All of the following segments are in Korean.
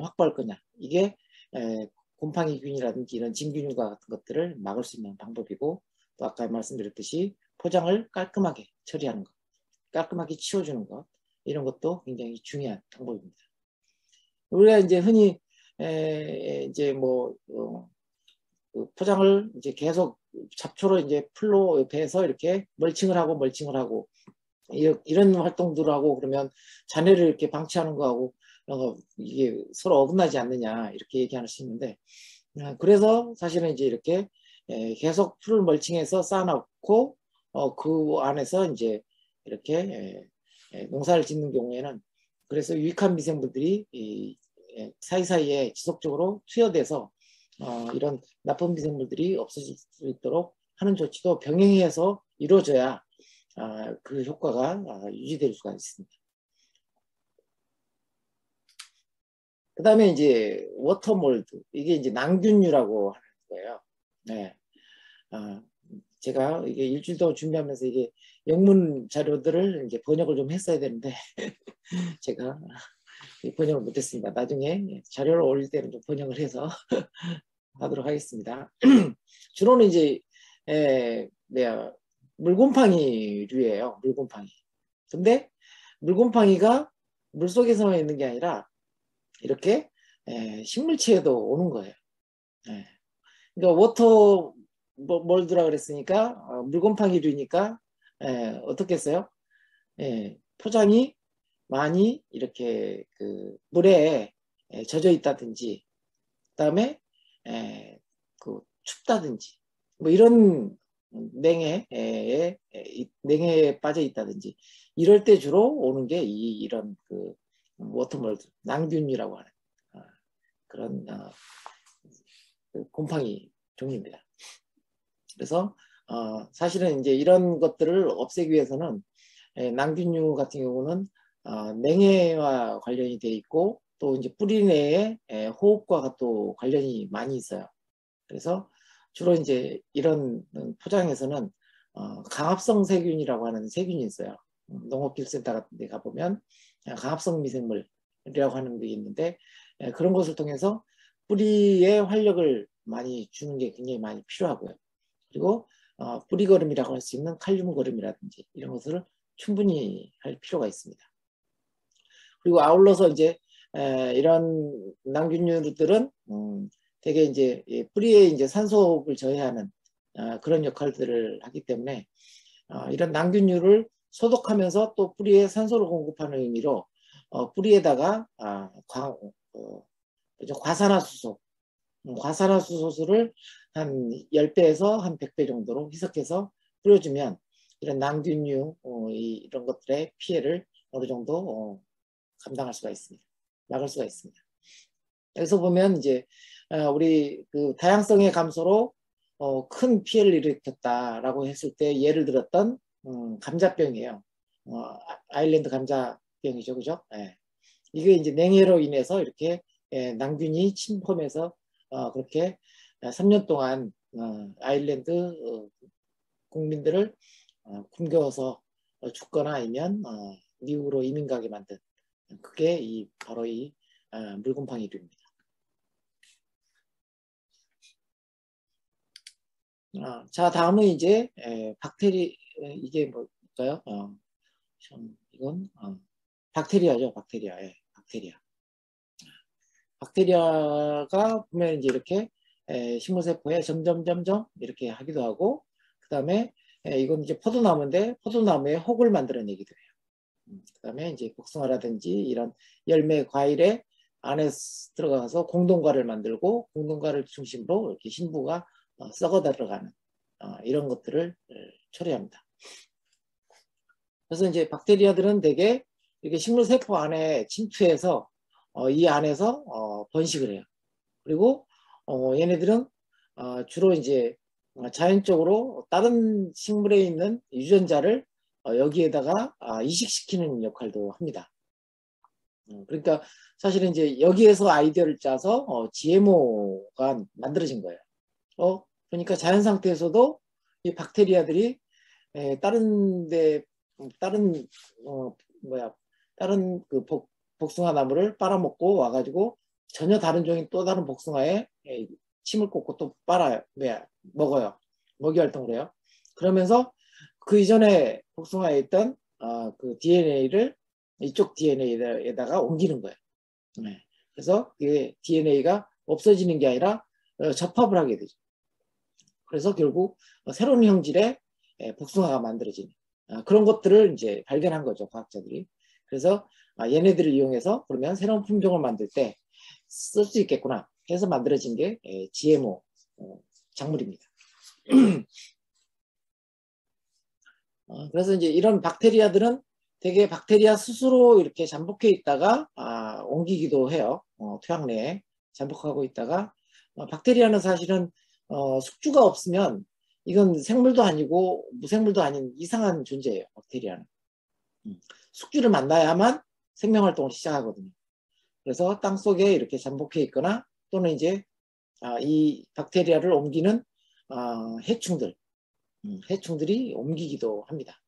확보할 거냐. 이게 곰팡이균이라든지 이런 진균과 같은 것들을 막을 수 있는 방법이고, 또 아까 말씀드렸듯이 포장을 깔끔하게 처리하는 것, 깔끔하게 치워주는 것, 이런 것도 굉장히 중요한 방법입니다. 우리가 이제 흔히 이제 뭐 그 포장을 이제 계속 잡초로 이제 풀로 배서 이렇게 멀칭을 하고 이런 활동들을 하고 그러면 잔해를 이렇게 방치하는 거하고 이게 서로 어긋나지 않느냐 이렇게 얘기할 수 있는데, 그래서 사실은 이제 이렇게 계속 풀을 멀칭해서 쌓아놓고 그 안에서 이제 이렇게 농사를 짓는 경우에는, 그래서 유익한 미생물들이 사이사이에 지속적으로 투여돼서 이런 나쁜 미생물들이 없어질 수 있도록 하는 조치도 병행해서 이루어져야 그 효과가 유지될 수가 있습니다. 그 다음에 이제 워터몰드, 이게 이제 낭균류라고 하는 거예요. 네. 제가 이게 일주일 동안 준비하면서 이게 영문 자료들을 이제 번역을 좀 했어야 되는데 제가 번역을 못했습니다. 나중에 자료를 올릴 때는 좀 번역을 해서 하도록 하겠습니다. 주로는 이제 물곰팡이류예요. 물곰팡이. 근데 물곰팡이가 물속에서만 있는 게 아니라 이렇게 식물체에도 오는 거예요. 그러니까 워터 몰드라 그랬으니까 물곰팡이류니까 어떻겠어요? 포장이 많이 이렇게 그 물에 젖어 있다든지, 그다음에 그 춥다든지, 뭐 이런 냉해에 빠져 있다든지, 이럴 때 주로 오는 게 이런 그 워터몰드, 낭균이라고 하는 그런 그 곰팡이 종류입니다. 그래서 사실은 이제 이런 것들을 없애기 위해서는 낭균류 같은 경우는 냉해와 관련이 돼 있고, 또 이제 뿌리 내에 호흡과 또 관련이 많이 있어요. 그래서 주로 이제 이런 포장에서는 강합성 세균이라고 하는 세균이 있어요. 농업기술센터 같은 데 가보면 강합성 미생물이라고 하는 게 있는데, 그런 것을 통해서 뿌리에 활력을 많이 주는 게 굉장히 많이 필요하고요. 그리고 뿌리거름이라고 할 수 있는 칼륨 거름이라든지 이런 것을 충분히 할 필요가 있습니다. 그리고 아울러서 이제 이런 낭균류들은 되게 이제 뿌리에 이제 산소를 저해하는 그런 역할들을 하기 때문에 이런 낭균류를 소독하면서 또 뿌리에 산소를 공급하는 의미로 뿌리에다가 과산화수소를 한 10배에서 한 100배 정도로 희석해서 뿌려주면 이런 낭균류 이런 것들의 피해를 어느 정도 감당할 수가 있습니다. 막을 수가 있습니다. 여기서 보면 이제 우리 그 다양성의 감소로 큰 피해를 일으켰다라고 했을 때 예를 들었던 감자병이에요. 아일랜드 감자병이죠, 그죠? 이게 이제 냉해로 인해서 이렇게 낭균이 침범해서 그렇게 3년 동안 아일랜드 국민들을 굶겨서 죽거나 아니면 미국으로 이민 가게 만든, 그게 바로 이 물곰팡이류입니다. 자, 다음은 이제 이게 뭘까요? 이건 박테리아죠. 박테리아. 박테리아가 보면 이제 이렇게 식물세포에 점점점점 이렇게 하기도 하고, 그 다음에 이건 이제 포도나무인데 포도나무에 혹을 만들어내기도 해요. 그 다음에 이제 복숭아라든지 이런 열매 과일에 안에 들어가서 공동과를 만들고, 공동과를 중심으로 이렇게 신부가 썩어 들어가는 이런 것들을 처리합니다. 그래서 이제 박테리아들은 대개 이렇게 식물세포 안에 침투해서 이 안에서 번식을 해요. 그리고 얘네들은 주로 이제 자연적으로 다른 식물에 있는 유전자를 여기에다가 이식시키는 역할도 합니다. 그러니까 사실은 이제 여기에서 아이디어를 짜서 GMO가 만들어진 거예요. 그러니까 자연 상태에서도 이 박테리아들이 다른 다른 그 복숭아 나무를 빨아먹고 와가지고 전혀 다른 종인 또 다른 복숭아에 침을 꽂고 또 먹어요. 먹이 활동을 해요. 그러면서 그 이전에 복숭아에 있던 그 DNA를 이쪽 DNA에다가 옮기는 거예요. 네. 그래서 그 DNA가 없어지는 게 아니라 접합을 하게 되죠. 그래서 결국 새로운 형질의 복숭아가 만들어지는 그런 것들을 이제 발견한 거죠, 과학자들이. 그래서 얘네들을 이용해서 그러면 새로운 품종을 만들 때 쓸 수 있겠구나 해서 만들어진 게 GMO 작물입니다. 그래서 이제 이런 박테리아들은 되게 박테리아 스스로 이렇게 잠복해 있다가 옮기기도 해요. 토양 내에 잠복하고 있다가 박테리아는 사실은 숙주가 없으면 이건 생물도 아니고 무생물도 아닌 이상한 존재예요. 박테리아는. 숙주를 만나야만 생명활동을 시작하거든요. 그래서 땅속에 이렇게 잠복해 있거나 또는 이제 이 박테리아를 옮기는 해충들이 옮기기도 합니다.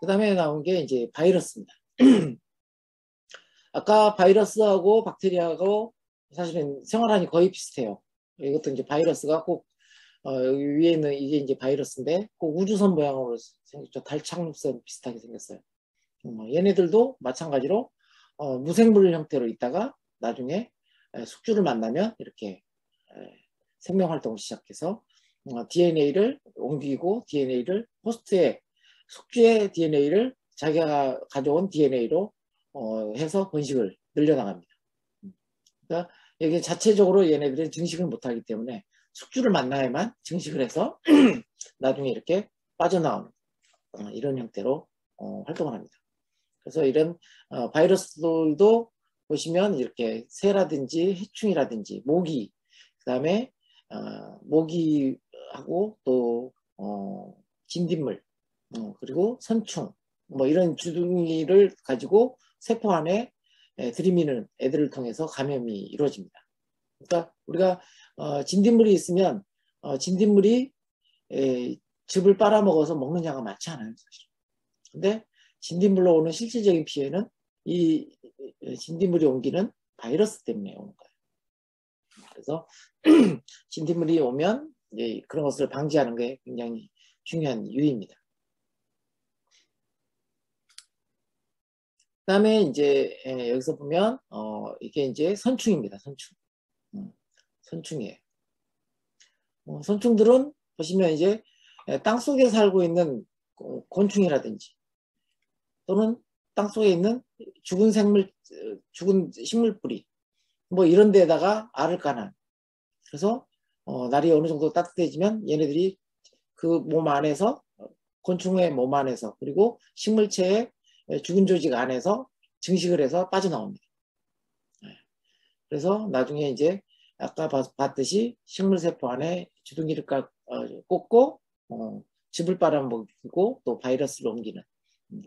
그 다음에 나온 게 이제 바이러스입니다. 아까 바이러스하고 박테리아하고 사실은 생활하니 거의 비슷해요. 이것도 이제 바이러스가 꼭 여기 위에 있는 이게 이제 바이러스인데 꼭 우주선 모양으로 생겼죠. 달 착륙선 비슷하게 생겼어요. 얘네들도 마찬가지로 무생물 형태로 있다가 나중에 숙주를 만나면 이렇게 생명 활동을 시작해서 DNA를 옮기고 DNA를 호스트의 숙주의 DNA를 자기가 가져온 DNA로 해서 번식을 늘려나갑니다. 그러니까 이게 자체적으로 얘네들은 증식을 못하기 때문에 숙주를 만나야만 증식을 해서 나중에 이렇게 빠져나오는 이런 형태로 활동을 합니다. 그래서 이런 바이러스들도 보시면 이렇게 새라든지 해충이라든지 모기, 그 다음에 모기하고 또 진딧물, 그리고 선충, 뭐 이런 주둥이를 가지고 세포 안에 들이미는 애들을 통해서 감염이 이루어집니다. 그러니까 우리가 진딧물이 있으면 진딧물이 즙을 빨아먹어서 먹는 양은 많지 않아요, 사실. 근데 진딧물로 오는 실질적인 피해는 이 진딧물이 옮기는 바이러스 때문에 오는 거예요. 그래서 진딧물이 오면 이제 그런 것을 방지하는 게 굉장히 중요한 이유입니다. 그 다음에 이제 여기서 보면 이게 이제 선충입니다. 선충. 선충이에요. 선충들은 보시면 이제 땅속에 살고 있는 곤충이라든지 또는 땅속에 있는 죽은 식물 뿌리 뭐 이런 데다가 알을 까는. 그래서 날이 어느 정도 따뜻해지면 얘네들이 그 몸 안에서 곤충의 몸 안에서 그리고 식물체의 죽은 조직 안에서 증식을 해서 빠져나옵니다. 그래서 나중에 이제 아까 봤듯이 식물세포 안에 주둥이를 꽂고 즙을 빨아먹이고 또 바이러스를 옮기는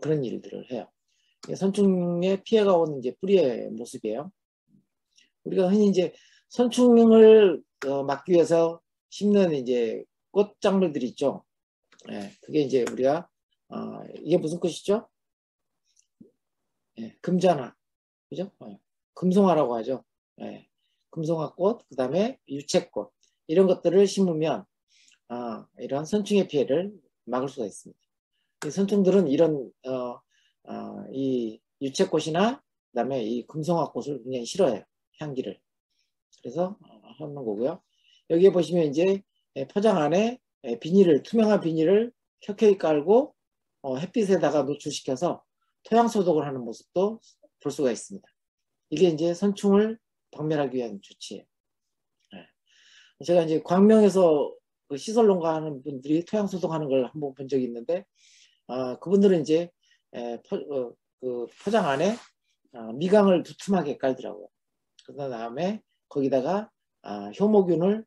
그런 일들을 해요. 선충의 피해가 오는 이제 뿌리의 모습이에요. 우리가 흔히 이제 선충을 막기 위해서 심는 이제 꽃작물들 있죠. 그게 이제 우리가 이게 무슨 꽃이죠? 금자나, 그죠? 금송화라고 하죠. 금송화꽃, 그 다음에 유채꽃 이런 것들을 심으면 이런 선충의 피해를 막을 수가 있습니다. 이 선충들은 이런 이 유채꽃이나 그다음에 이 금송화꽃을 굉장히 싫어해요. 향기를. 그래서 하는 거고요. 여기에 보시면 이제 포장 안에 투명한 비닐을 켜켜이 깔고 햇빛에다가 노출시켜서 토양 소독을 하는 모습도 볼 수가 있습니다. 이게 이제 선충을 박멸하기 위한 조치예요. 제가 이제 광명에서 그 시설 농가하는 분들이 토양 소독하는 걸 한번 본 적이 있는데 그분들은 이제 그 포장 안에 미강을 두툼하게 깔더라고요. 그 다음에 거기다가 효모균을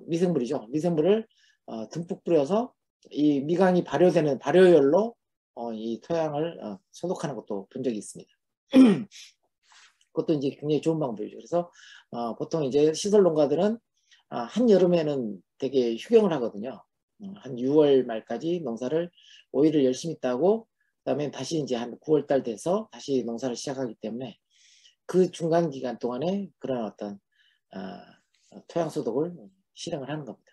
미생물이죠. 미생물을 듬뿍 뿌려서 이 미강이 발효되는 발효열로 이 토양을 소독하는 것도 본 적이 있습니다. 그것도 이제 굉장히 좋은 방법이죠. 그래서 보통 이제 시설 농가들은 한여름에는 되게 휴경을 하거든요. 한 6월 말까지 농사를 오일을 열심히 따고 그다음에 다시 이제 한 9월 달 돼서 다시 농사를 시작하기 때문에 그 중간 기간 동안에 그런 어떤 토양 소독을 실행을 하는 겁니다.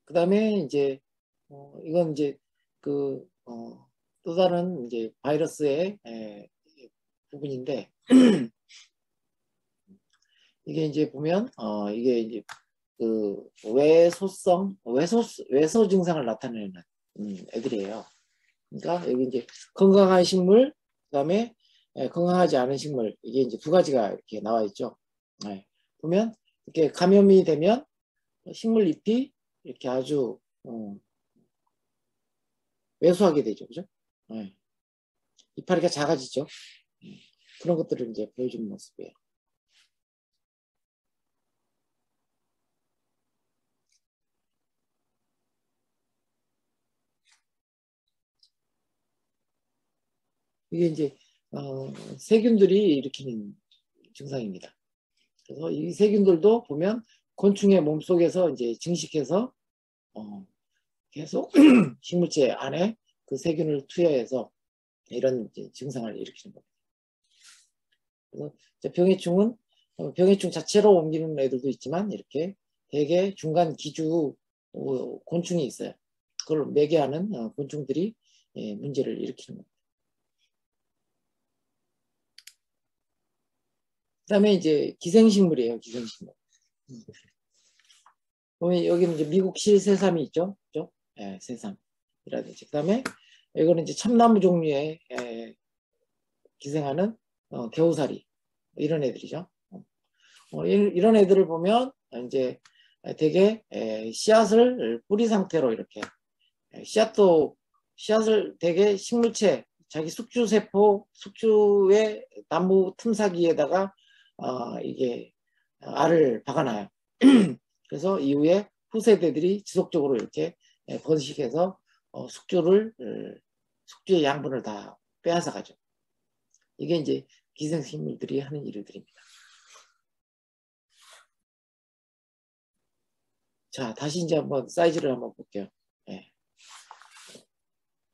그 다음에 이제 이건 이제 그 또 다른 이제 바이러스의 부분인데 이게 이제 보면 이게 이제 그 외소 증상을 나타내는 애들이에요. 그러니까 여기 이제 건강한 식물, 그다음에 건강하지 않은 식물, 이게 이제 두 가지가 이렇게 나와 있죠. 네. 보면 이렇게 감염이 되면 식물 잎이 이렇게 아주 왜소하게 되죠, 그죠? 네. 이파리가 작아지죠. 그런 것들을 이제 보여주는 모습이에요. 이게 이제 세균들이 일으키는 증상입니다. 그래서 이 세균들도 보면 곤충의 몸 속에서 이제 증식해서 계속 식물체 안에 그 세균을 투여해서 이런 이제 증상을 일으키는 겁니다. 그래서 병해충은 병해충 자체로 옮기는 애들도 있지만 이렇게 대개 중간 기주 곤충이 있어요. 그걸 매개하는 곤충들이 문제를 일으키는 겁니다. 그 다음에 이제 기생식물이에요. 기생식물. 보면 여기는 이제 미국 실새삼이 있죠. 그죠? 예, 새삼이라든지. 그 다음에 이거는 이제 참나무 종류의 기생하는 겨우살이 이런 애들이죠. 이런 애들을 보면 이제 되게 씨앗을 뿌리 상태로 이렇게 씨앗을 되게 식물체 자기 숙주세포 숙주의 나무 틈사기에다가 이게 알을 박아놔요. 그래서 이후에 후세대들이 지속적으로 이렇게 번식해서 숙주의 양분을 다 빼앗아 가죠. 이게 이제 기생식물들이 하는 일들입니다. 자, 다시 이제 한번 사이즈를 한번 볼게요. 네.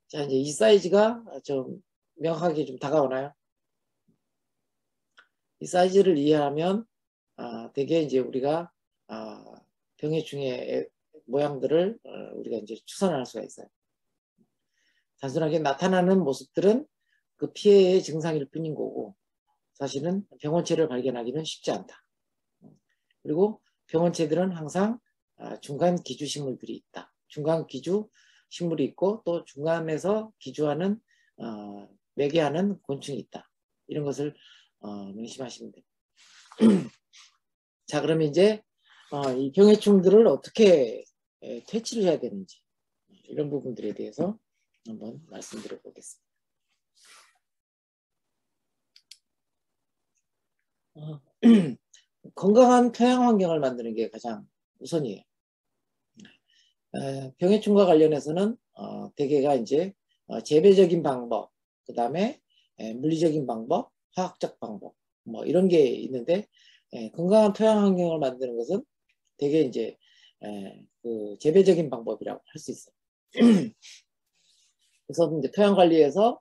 자, 이제 이 사이즈가 좀 명확하게 좀 다가오나요? 이 사이즈를 이해하면 되게 이제 우리가 병해충의 모양들을 우리가 이제 추산할 수가 있어요. 단순하게 나타나는 모습들은 그 피해의 증상일 뿐인 거고 사실은 병원체를 발견하기는 쉽지 않다. 그리고 병원체들은 항상 중간 기주 식물들이 있다. 중간 기주 식물이 있고 또 중간에서 기주하는 매개하는 곤충이 있다. 이런 것을 명심하시면 됩니다. 자, 그러면 이제 이 병해충들을 어떻게 퇴치를 해야 되는지 이런 부분들에 대해서 한번 말씀드려 보겠습니다. 건강한 토양 환경을 만드는 게 가장 우선이에요. 병해충과 관련해서는 대개가 이제 재배적인 방법, 그 다음에 물리적인 방법, 화학적 방법, 뭐 이런 게 있는데 건강한 토양 환경을 만드는 것은 대개 이제 그 재배적인 방법이라고 할 수 있어요. 그래서 이제 토양 관리에서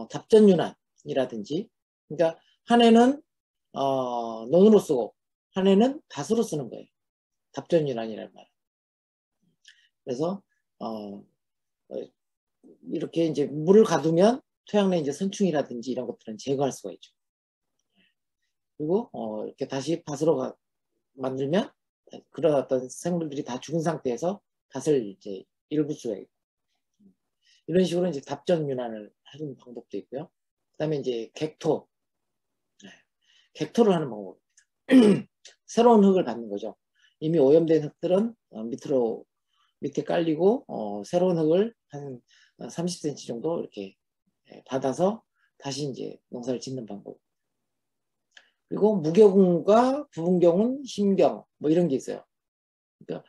답전유난이라든지, 그러니까 한 해는 논으로 쓰고 한 해는 닷으로 쓰는 거예요. 답전유난이라는 말. 그래서 이렇게 이제 물을 가두면 토양 내 이제 선충이라든지 이런 것들은 제거할 수가 있죠. 그리고 이렇게 다시 밭으로 만들면 그런 어떤 생물들이 다 죽은 상태에서 밭을 이제 일부 수가 있고 이런 식으로 이제 답전윤환을 하는 방법도 있고요. 그다음에 이제 객토를 하는 방법입니다. 새로운 흙을 받는 거죠. 이미 오염된 흙들은 밑에 깔리고 새로운 흙을 한 30cm 정도 이렇게 받아서 다시 이제 농사를 짓는 방법. 그리고 무경과 부분경은 심경 뭐 이런 게 있어요. 그러니까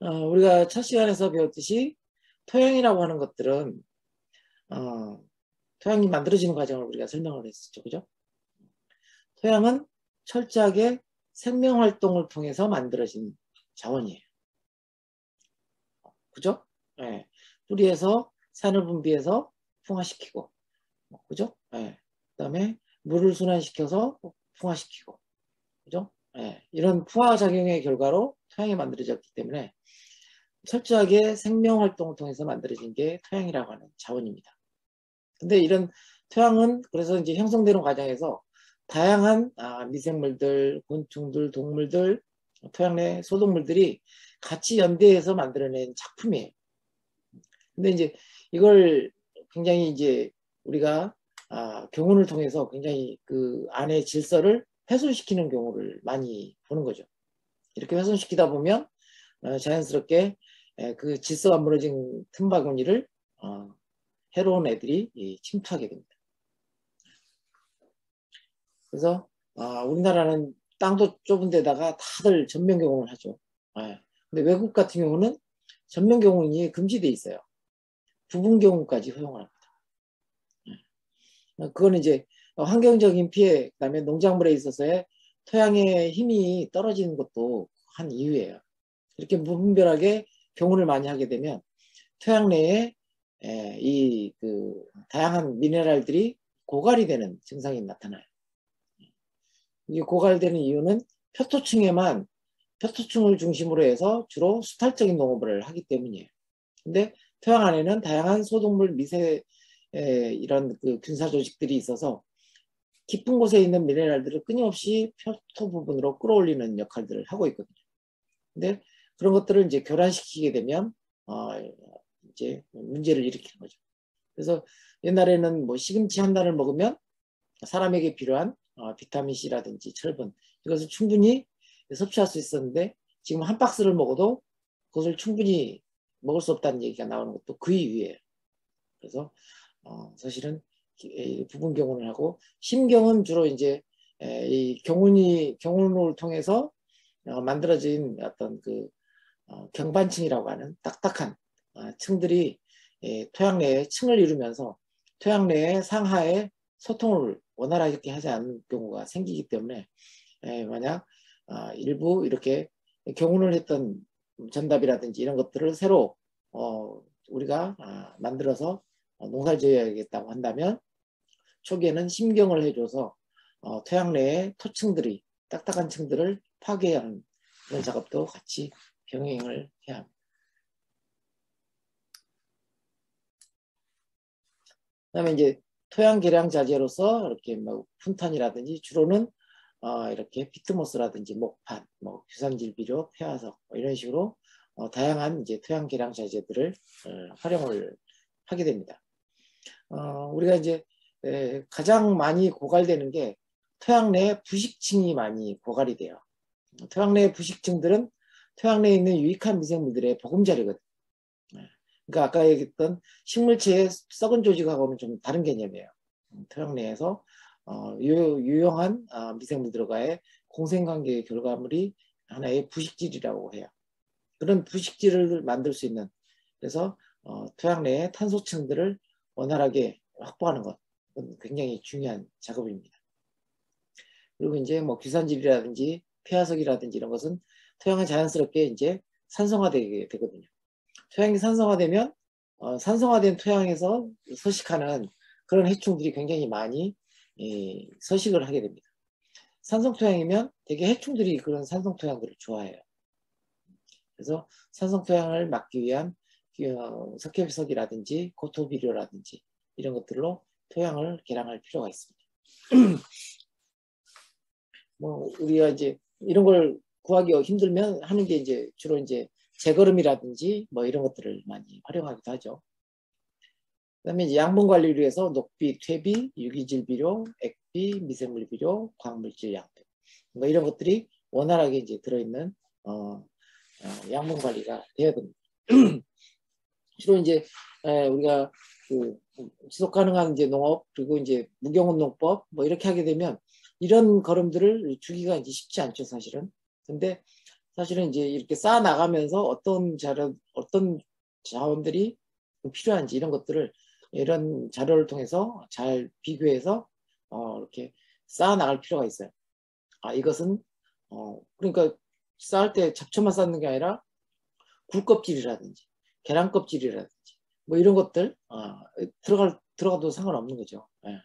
우리가 첫 시간에서 배웠듯이 토양이라고 하는 것들은 토양이 만들어지는 과정을 우리가 설명을 했었죠, 그죠? 토양은 철저하게 생명활동을 통해서 만들어진 자원이에요. 그죠? 예. 뿌리에서 산을 분비해서 풍화시키고, 그죠? 예. 그 다음에 물을 순환시켜서 풍화시키고, 그죠? 예. 이런 풍화작용의 결과로 토양이 만들어졌기 때문에 철저하게 생명활동을 통해서 만들어진 게 토양이라고 하는 자원입니다. 근데 이런 토양은 그래서 이제 형성되는 과정에서 다양한 미생물들, 곤충들, 동물들, 토양 내 소동물들이 같이 연대해서 만들어낸 작품이에요. 근데 이제 이걸 굉장히 이제 우리가 교훈을 통해서 굉장히 그 안의 질서를 훼손시키는 경우를 많이 보는 거죠. 이렇게 훼손시키다 보면 자연스럽게 그 질서가 무너진 틈바구니를 해로운 애들이 침투하게 됩니다. 그래서 우리나라는 땅도 좁은 데다가 다들 전면 개공을 하죠. 근데 외국 같은 경우는 전면 개공이 금지되어 있어요. 부분 개공까지 허용을 합니다. 그거는 이제 환경적인 피해, 그다음에 농작물에 있어서의 토양의 힘이 떨어지는 것도 한 이유예요. 이렇게 무분별하게 경운을 많이 하게 되면 토양 내에 이 그 다양한 미네랄들이 고갈이 되는 증상이 나타나요. 이게 고갈되는 이유는 표토층을 중심으로 해서 주로 수탈적인 농업을 하기 때문이에요. 근데 토양 안에는 다양한 소동물, 미세 이런 그 균사 조직들이 있어서 깊은 곳에 있는 미네랄들을 끊임없이 표토 부분으로 끌어올리는 역할들을 하고 있거든요. 근데 그런 것들을 이제 교란시키게 되면 이제 문제를 일으키는 거죠. 그래서 옛날에는 뭐 시금치 한 단을 먹으면 사람에게 필요한 비타민 C라든지 철분 이것을 충분히 섭취할 수 있었는데 지금 한 박스를 먹어도 그것을 충분히 먹을 수 없다는 얘기가 나오는 것도 그 이유예요. 그래서 사실은 부분 경운을 하고 심경은 주로 이제 이 경운을 통해서 만들어진 어떤 그 경반층이라고 하는 딱딱한 층들이 토양 내에 층을 이루면서 토양 내의 상하의 소통을 원활하게 하지 않는 경우가 생기기 때문에 만약 일부 이렇게 경운을 했던 전답이라든지 이런 것들을 새로 우리가 만들어서 농사를 지어야겠다고 한다면 초기에는 심경을 해줘서 토양 내의 토층들이 딱딱한 층들을 파괴하는 그런 작업도 같이 병행을 해야 합니다. 그다음에 이제 토양 개량 자재로서 이렇게 뭐 푼탄이라든지 주로는 이렇게 비트모스라든지 목판, 뭐 규산질 비료, 폐화석 뭐 이런 식으로 다양한 이제 토양 개량 자재들을 활용을 하게 됩니다. 우리가 이제 가장 많이 고갈되는 게 토양 내 부식층이 많이 고갈이 돼요. 토양 내 부식층들은 토양 내에 있는 유익한 미생물들의 보금자리거든요. 그러니까 아까 얘기했던 식물체의 썩은 조직하고는 좀 다른 개념이에요. 토양 내에서 유용한 미생물들과의 공생관계의 결과물이 하나의 부식질이라고 해요. 그런 부식질을 만들 수 있는 그래서 토양 내의 탄소층들을 원활하게 확보하는 것 굉장히 중요한 작업입니다. 그리고 이제 뭐 규산질이라든지 폐화석이라든지 이런 것은 토양에 자연스럽게 이제 산성화되게 되거든요. 토양이 산성화되면 산성화된 토양에서 서식하는 그런 해충들이 굉장히 많이 서식을 하게 됩니다. 산성토양이면 되게 해충들이 그런 산성토양들을 좋아해요. 그래서 산성토양을 막기 위한 석회석이라든지 고토비료라든지 이런 것들로 토양을 개량할 필요가 있습니다. 뭐 우리가 이제 이런 걸 구하기 힘들면 하는 게 이제 주로 이제 재거름이라든지 뭐 이런 것들을 많이 활용하기도 하죠. 그다음에 이제 양분 관리를 위해서 녹비, 퇴비, 유기질 비료, 액비, 미생물 비료, 광물질 양분 뭐 이런 것들이 원활하게 이제 들어있는 양분 관리가 되어야 됩니다. 주로 이제 우리가 그 지속 가능한 이제 농업 그리고 이제 무경운 농법 뭐 이렇게 하게 되면 이런 걸음들을 주기가 이제 쉽지 않죠 사실은. 근데 사실은 이제 이렇게 쌓아 나가면서 어떤 자원들이 필요한지 이런 것들을 이런 자료를 통해서 잘 비교해서 이렇게 쌓아 나갈 필요가 있어요. 이것은 그러니까 쌓을 때 잡초만 쌓는 게 아니라 굴 껍질이라든지 계란 껍질이라든지 뭐 이런 것들 들어가도 상관없는 거죠. 예.